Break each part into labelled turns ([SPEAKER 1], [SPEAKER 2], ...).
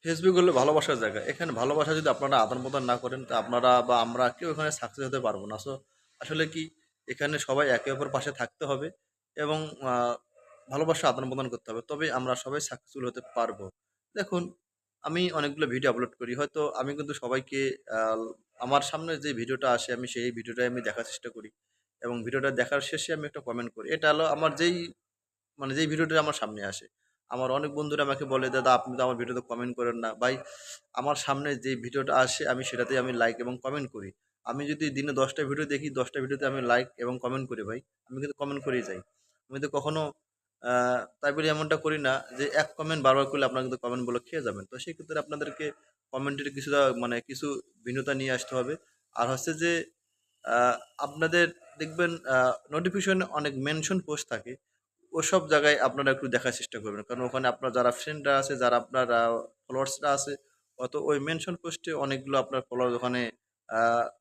[SPEAKER 1] Facebook হলো ভালোবাসার জায়গা। এখানে ভালোবাসা যদি আপনারা আদান-প্রদান না করেন, তা আপনারা বা আমরা কেউ এখানে সাকসেস হতে পারব না। সো আসলে কি এখানে সবাই একে অপরের পাশে থাকতে হবে এবং আ ভালোবাসা আদান-প্রদান করতে হবে। তবেই আমরা সবাই সাকসেসফুল হতে পারবো। দেখুন, আমি অনেকগুলো ভিডিও আপলোড করি। হয়তো আমি কিন্তু সবাইকে আ আমার সামনে যে ভিডিওটা আসে আমি সেই ভিডিওটাই আমি দেখার চেষ্টা করি এবং ভিডিওটা দেখার শেষে আমি একটা কমেন্ট করি। এটা হলো আমার যেই ভিডিওটা আমার সামনে আসে। আমার অনেক বন্ধুরা আমাকে বলে, "দাদা আপনি তো আমার ভিডিওতে কমেন্ট করেন না।" ভাই, আমার সামনে যে ভিডিওটা আসে আমি সেটাতেই আমি লাইক এবং কমেন্ট করি। আমি যদি দিনে ১০ টা ভিডিও দেখি ১০ টা ভিডিওতে আমি লাইক এবং কমেন্ট করি ভাই। আমি কিন্তু কমেন্ট করেই যাই। আমি তো কখনো আ তাই বলে এমনটা করি না যে এক কমেন্ট বারবার করলে আপনারা কিন্তু কমেন্টগুলো খেয়ে যাবেন। তো সেক্ষেত্রে আপনাদেরকে কমেন্টের কিছুটা মানে কিছু ভিন্নতা নিয়ে আসতে হবে। আর হচ্ছে যে আ আপনাদের দেখবেন নোটিফিকেশনে অনেক মেনশন পোস্ট থাকে। ওসব জায়গায় আপনারা একটু দেখার চেষ্টা করবেন। কারণ ওখানে আপনার যারা ফ্রেন্ডরা আছে, যারা আপনার ফলোয়ার্সরা আছে, হয়তো ওই মেনশন পোস্টে অনেকগুলো আপনার ফলোয়ার ওখানে আ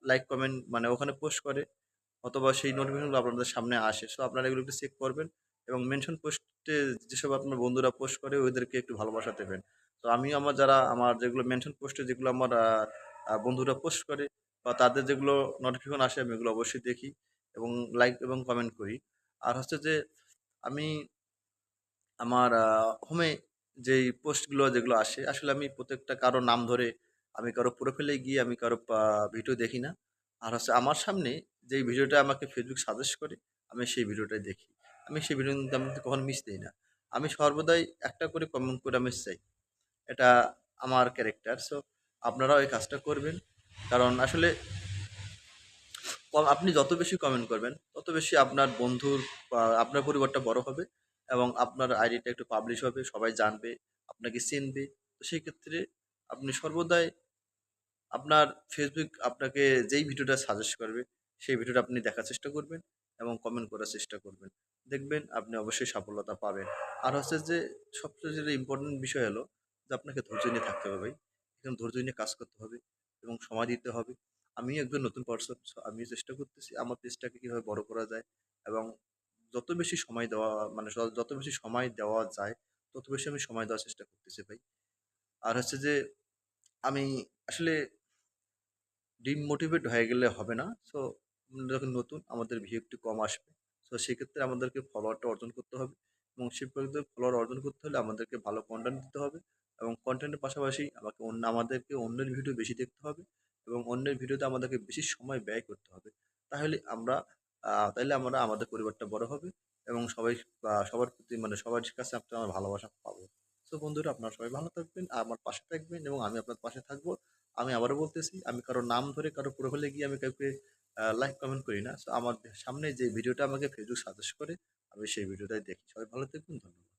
[SPEAKER 1] লাইক, কমেন্ট মানে ওখানে পোস্ট করে অথবা সেই নোটিফিকেশনগুলো আপনাদের সামনে আসে। সো আপনারা এগুলো একটু চেক করবেন এবং মেনশন পোস্টে যেসব আপনার বন্ধুরা পোস্ট করে ওদেরকে একটু ভালোবাসা দেবেন। তো আমিও আমার যেগুলো মেনশন পোস্টে যেগুলো আমার আ আ বন্ধুরা পোস্ট করে বা তাদের যেগুলো নোটিফিকেশন আসে আমি এগুলো অবশ্যই দেখি এবং লাইক এবং কমেন্ট করি। আর হচ্ছে যে আমি আমার হোমে যেই পোস্টগুলো যেগুলো আসে, আসলে আমি প্রত্যেকটা কারো নাম ধরে আমি কারো প্রোফাইলে গিয়ে আমি কারো ভিডিও দেখি না। আর হচ্ছে আমার সামনে যেই ভিডিওটা আমাকে Facebook সাজেস্ট করে, আমি সেই ভিডিওটাই দেখি। আমি সেই ভিডিওর মধ্যে আমি কখনো মিস দেই না। আমি সর্বদাই একটা করে কমেন্ট করে আমি চাই। এটা আমার ক্যারেক্টার। সো আপনারাও এই কাজটা করবেন। কারণ আসলে আপনি যত বেশি কমেন্ট করবেন, তত বেশি আপনার বন্ধুর বা আপনার পরিবারটা বড় হবে এবং আপনার আইডিটা একটু পাবলিশ হবে, সবাই জানবে, আপনাকে চিনবে। তো সেই ক্ষেত্রে আপনি সর্বদাই আপনার Facebook আপনাকে যেই ভিডিওটা সাজেস্ট করবে, সেই ভিডিওটা আপনি দেখার চেষ্টা করবেন এবং কমেন্ট করার চেষ্টা করবেন। দেখবেন আপনি অবশ্যই সফলতা পাবেন। আর হচ্ছে যে সবচেয়ে যেটা ইম্পোর্টেন্ট বিষয় হলো যে আপনাকে ধৈর্য নিয়ে থাকতে হবে ভাই। এখানে ধৈর্য নিয়ে কাজ করতে হবে এবং সময় দিতে হবে। আমিও একজন নতুন পারসন। সো আমিও চেষ্টা করতেছি আমার পেজটাকে কিভাবে বড় করা যায় এবং যত বেশি সময় দেওয়া মানে যত বেশি সময় দেওয়া যায়, তত বেশি আমি সময় দেওয়ার চেষ্টা করতেছি ভাই। আর হচ্ছে যে আমি আসলে ডিমোটিভেট হয়ে গেলে হবে না। সো আমরা যখন নতুন আমাদের ভিউ একটু কম আসবে। সো সেক্ষেত্রে আমাদেরকে ফলোয়ারটা অর্জন করতে হবে এবং সেই পরিধিতে ফলোয়ার অর্জন করতে হলে আমাদেরকে ভালো কনটেন্ট দিতে হবে এবং কনটেন্টের পাশাপাশি আমাদেরকে অন্যের ভিডিও বেশি দেখতে হবে এবং অন্যের ভিডিওতে আমাদেরকে বেশি সময় ব্যয় করতে হবে। তাইলে আমরা আমাদের পরিবারটা বড় হবে এবং সবার প্রতি মানে সবার কাছে আমরা ভালোবাসা পাবো। সো বন্ধুরা আপনারা সবাই ভালো থাকবেন, আমার পাশে থাকবেন এবং আমি আপনার পাশে থাকবো। আমি আবারও বলতেছি, আমি কারো নাম ধরে কারো প্রোফাইলে গিয়ে আমি কাউকে লাইক কমেন্ট করি না। সো আমার সামনে যে ভিডিওটা আমাকে Facebook সাজেস্ট করে, আমি সেই ভিডিওটাই দেখি। সবাই ভালো থাকবেন। ধন্যবাদ।